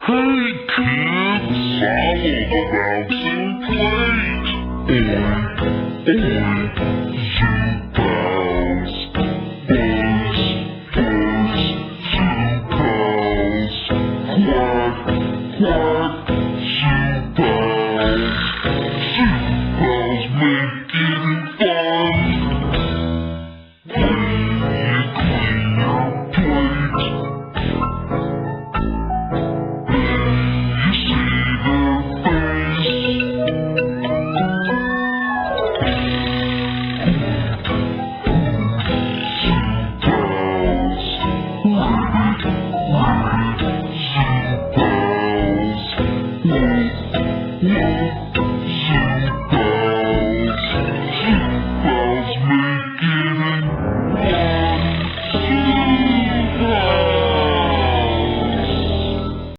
Hey kids, follow the bouncing plate. Oink, oink, zoo pals. Buzz, buzz, zoo pals. Quack, quack, zoo pals.